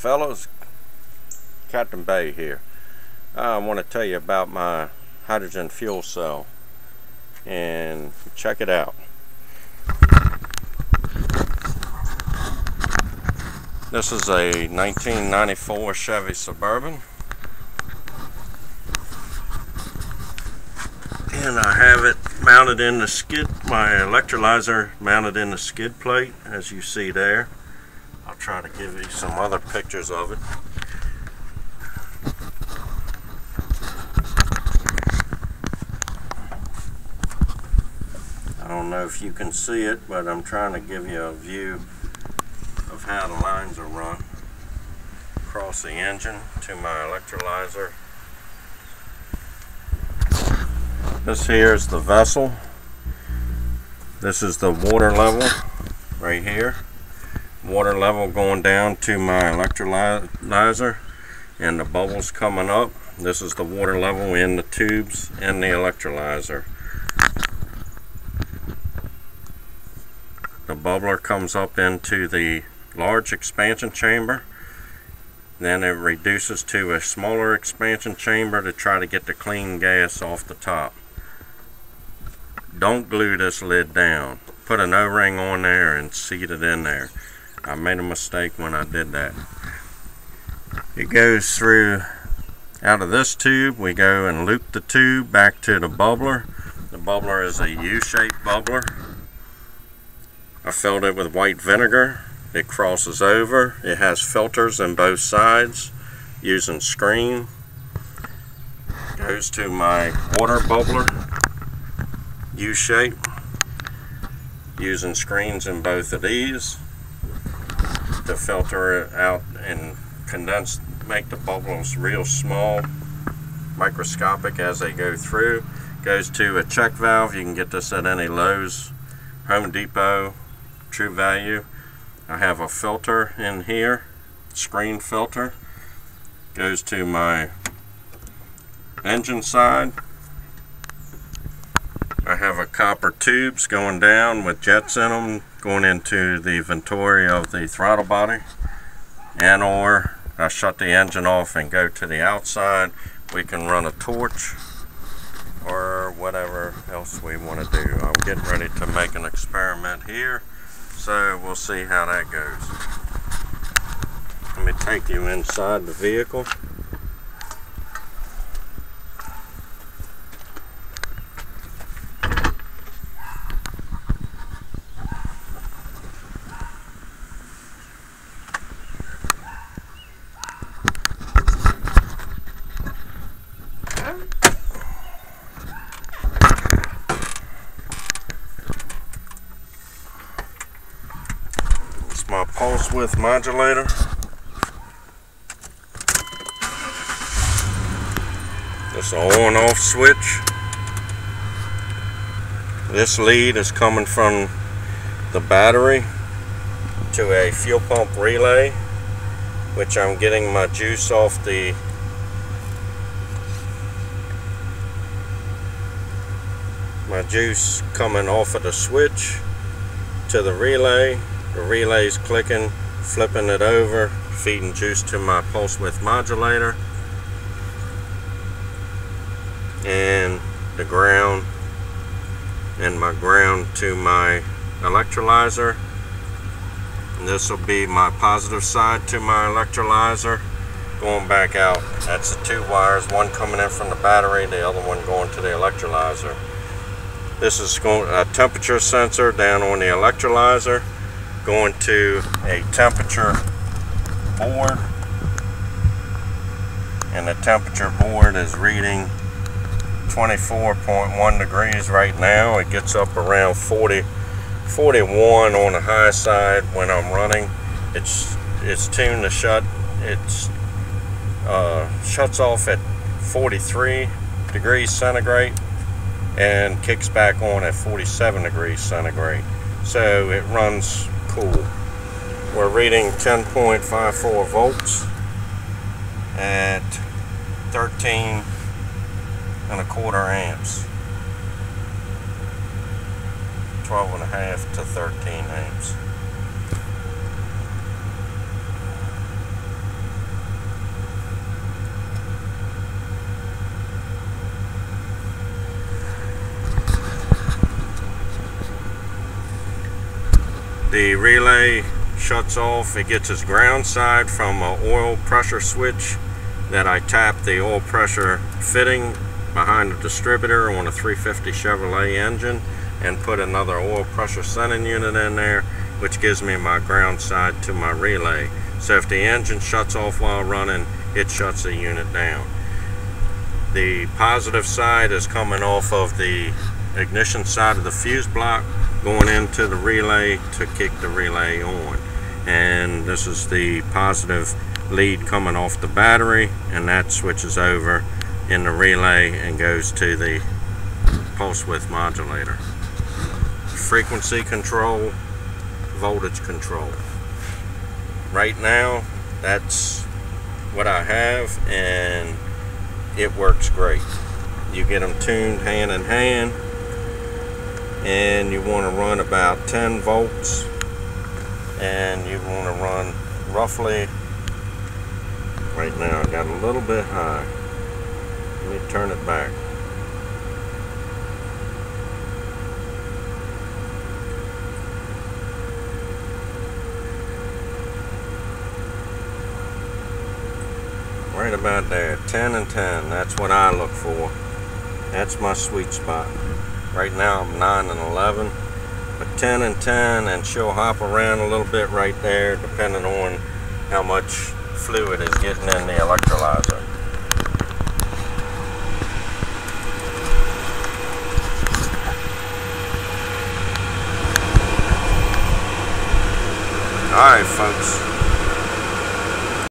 fellas, Captain Bay here. I want to tell you about my hydrogen fuel cell, and check it out. This is a 1994 Chevy Suburban, and I have it mounted in the skid, my electrolyzer mounted in the skid plate, as you see there. I'll try to give you some other pictures of it. I don't know if you can see it, but I'm trying to give you a view of how the lines are run across the engine to my electrolyzer. This here is the vessel. This is the water level right here. Water level going down to my electrolyzer, and the bubbles coming up. This is the water level in the tubes and the electrolyzer. The bubbler comes up into the large expansion chamber, then it reduces to a smaller expansion chamber to try to get the clean gas off the top. Don't glue this lid down. Put an O-ring on there and seat it in there. I made a mistake when I did that. It goes through out of this tube. We go and loop the tube back to the bubbler. The bubbler is a U-shaped bubbler. I filled it with white vinegar. It crosses over. It has filters on both sides using screen. Goes to my water bubbler, U-shape, using screens in both of these to filter it out and condense, make the bubbles real small, microscopic as they go through. Goes to a check valve. You can get this at any Lowe's, Home Depot, True Value. I have a filter in here, screen filter. Goes to my engine side. I have a copper tubes going down with jets in them, going into the venturi of the throttle body, and or I shut the engine off and go to the outside. We can run a torch or whatever else we want to do. I'm getting ready to make an experiment here, so we'll see how that goes. Let me take you inside the vehicle. My pulse width modulator. This on-off switch. This lead is coming from the battery to a fuel pump relay, which I'm getting my juice off the juice coming off of the switch to the relay. The relay's clicking, flipping it over, feeding juice to my pulse width modulator, and the ground, and my ground to my electrolyzer. And this will be my positive side to my electrolyzer going back out. That's the two wires, one coming in from the battery, the other one going to the electrolyzer. This is going a temperature sensor down on the electrolyzer, going to a temperature board, and the temperature board is reading 24.1 degrees right now. It gets up around 41 on the high side when I'm running. It's tuned to shut. It's shuts off at 43 degrees centigrade and kicks back on at 47 degrees centigrade. So it runs cool. We're reading 10.54 volts at 13.25 amps. 12.5 to 13 amps. The relay shuts off. It gets its ground side from an oil pressure switch that I tap the oil pressure fitting behind the distributor on a 350 Chevrolet engine and put another oil pressure sending unit in there, which gives me my ground side to my relay. So if the engine shuts off while running, it shuts the unit down. The positive side is coming off of the ignition side of the fuse block, going into the relay to kick the relay on. And this is the positive lead coming off the battery, and that switches over in the relay and goes to the pulse width modulator. Frequency control, voltage control. Right now, that's what I have, and it works great. You get them tuned hand in hand, and you want to run about 10 volts, and you want to run roughly, right now I got a little bit high. Let me turn it back. Right about there, 10 and 10, that's what I look for. That's my sweet spot. Right now I'm 9 and 11, but 10 and 10, and she'll hop around a little bit right there depending on how much fluid is getting in the electrolyzer. Alright folks,